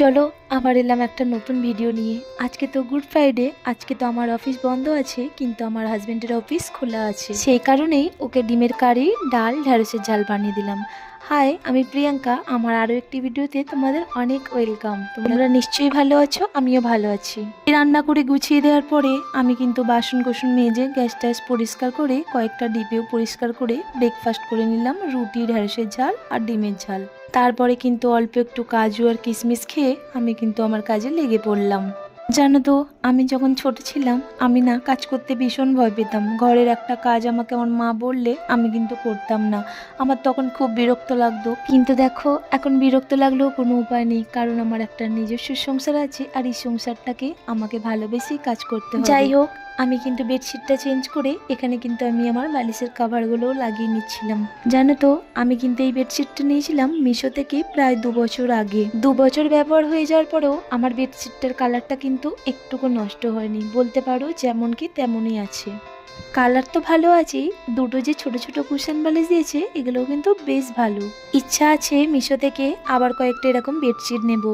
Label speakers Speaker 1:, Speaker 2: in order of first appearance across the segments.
Speaker 1: চলো আবার এলাম একটা নতুন ভিডিও নিয়ে। আজকে তো গুড ফ্রাইডে, আজকে তো আমার অফিস বন্ধ আছে, কিন্তু আমার হাজবেন্ডের অফিস খোলা আছে। সেই কারণেই ওকে ডিমের কারি, ডাল, ঢেঁড়সের ঝাল বানিয়ে দিলাম। হাই, আমি প্রিয়াঙ্কা। আমার আরও একটি ভিডিওতে তোমাদের অনেক ওয়েলকাম। তোমরা নিশ্চয়ই ভালো আছো, আমিও ভালো আছি। রান্না করে গুছিয়ে দেওয়ার পরে আমি কিন্তু বাসন কোসন মেজে গ্যাস ট্যাস পরিষ্কার করে কয়েকটা ডিবেও পরিষ্কার করে ব্রেকফাস্ট করে নিলাম, রুটি, ঢেঁড়সের ঝাল আর ডিমের ঝাল। তারপরে কিন্তু অল্প একটু কাজু আর কিশমিশ খেয়ে আমি কিন্তু আমার কাজে লেগে পড়লাম। জানো তো, আমি যখন ছোট ছিলাম আমি না কাজ করতে ভীষণ ভয় পেতাম। ঘরের একটা কাজ আমাকে আমার মা বললে আমি কিন্তু করতাম না। আমার তখন খুব বিরক্ত লাগতো, কিন্তু দেখো এখন বিরক্ত লাগলেও কোনো উপায় নেই, কারণ আমার একটা নিজস্ব সংসার আছে আর এই সংসারটাকে আমাকে ভালোবেসেই কাজ করতে হবে। যাই হোক, আমি কিন্তু বেডশিটটা চেঞ্জ করে এখানে কিন্তু আমি আমার বালিশের কাভারগুলোও লাগিয়ে নিচ্ছিলাম। জানো তো, আমি কিন্তু এই বেডশিটটা নিয়েছিলাম মিশো থেকে প্রায় 2 বছর আগে। 2 বছর ব্যবহার হয়ে যাওয়ার পরেও আমার বেডশিটটার কালারটা কিন্তু একটুকু নষ্ট হয়নি, বলতে পারো যেমন কি তেমনই আছে। কালার তো ভালো আছেই, দুটো যে ছোট ছোট কুশন বালিশ দিয়েছে এগুলোও কিন্তু বেশ ভালো। ইচ্ছা আছে মিশো থেকে আবার কয়েকটা এরকম বেডশিট নেব।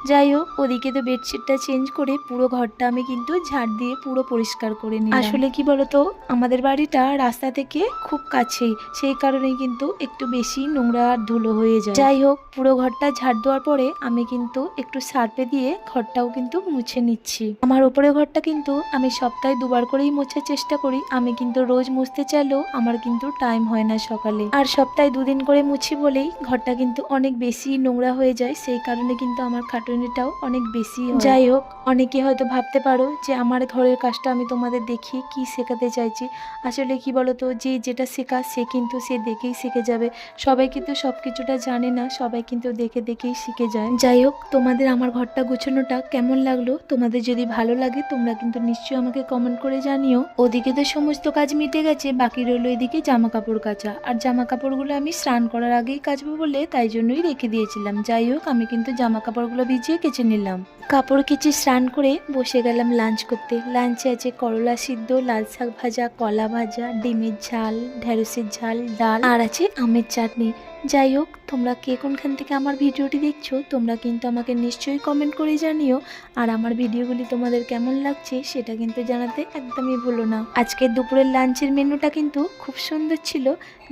Speaker 1: যাই হোক, ওদিকে তো বেডশিটটা চেঞ্জ করে পুরো ঘরটা আমি কিন্তু ঝাড় দিয়ে পুরো পরিষ্কার করে নিই। আসলে কি বলতো, আমাদের বাড়িটা রাস্তা থেকে খুব কাছেই, সেই কারণেই কিন্তু একটু বেশি নোংরা আর ধুলো হয়ে যায়। যাই হোক, পুরো ঘরটা ঝাড় দেওয়ার পরে আমি কিন্তু একটু সার্ফে দিয়ে ঘরটাও কিন্তু মুছে নিচ্ছি। আমার উপরে ঘরটা কিন্তু আমি সপ্তাহে 2 বার করেই মোছার চেষ্টা করি। আমি কিন্তু রোজ মুছতে চাইলেও আমার কিন্তু টাইম হয় না সকালে, আর সপ্তাহে 2 দিন করে মুছি বলেই ঘরটা কিন্তু অনেক বেশি নোংরা হয়ে যায়, সেই কারণে কিন্তু আমার খাটুনিটাও অনেক বেশি হয়। যাই হোক, অনেকে হয়তো ভাবতে পারো যে আমার ঘরের কাজটা আমি তোমাদের দেখিয়ে কি শেখাতে চাইছি। আসলে কি বলতো, যে যেটা শেখা সে কিন্তু সে দেখেই শিখে যাবে। সবাই কিন্তু সবকিছুটা জানে না, সবাই কিন্তু দেখে দেখেই শিখে যায়। যাই হোক, তোমাদের আমার ঘরটা গোছানোটা কেমন লাগলো? তোমাদের যদি ভালো লাগে তোমরা কিন্তু নিশ্চয়ই আমাকে কমেন্ট করে জানিও। ওদিকে তো সমস্ত কাজ মিটে গেছে, বাকি রইলো এদিকে জামা কাপড় কাচা। আর জামা কাপড়গুলো আমি স্নান করার আগেই কাচবো বলে তাই জন্যই রেখে দিয়েছিলাম। যাই হোক, আমি কিন্তু জামা কাপড়গুলো ভিজিয়ে কেচে নিলাম। কাপড় কেচে স্নান করে বসে গেলাম লাঞ্চ করতে। লাঞ্চে আছে করলা সিদ্ধ, লাল শাক ভাজা, কলা ভাজা, ডিমের ঝাল, ঢেঁড়সের ঝাল, ডাল আর আছে আমের চাটনি। যাই হোক, তোমরা কে কোনখান থেকে আমার ভিডিওটি দেখছো তোমরা কিন্তু আমাকে নিশ্চয়ই কমেন্ট করে জানিও। আর আমার ভিডিওগুলি তোমাদের কেমন লাগছে সেটা কিন্তু জানাতে একদমই ভুলো না। আজকের দুপুরের লাঞ্চের মেনুটা কিন্তু খুব সুন্দর ছিল।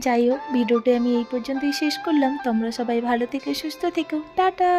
Speaker 1: যাই হোক, ভিডিওটি আমি এই পর্যন্তই শেষ করলাম। তোমরা সবাই ভালো থেকে সুস্থ থেকো, টাটা।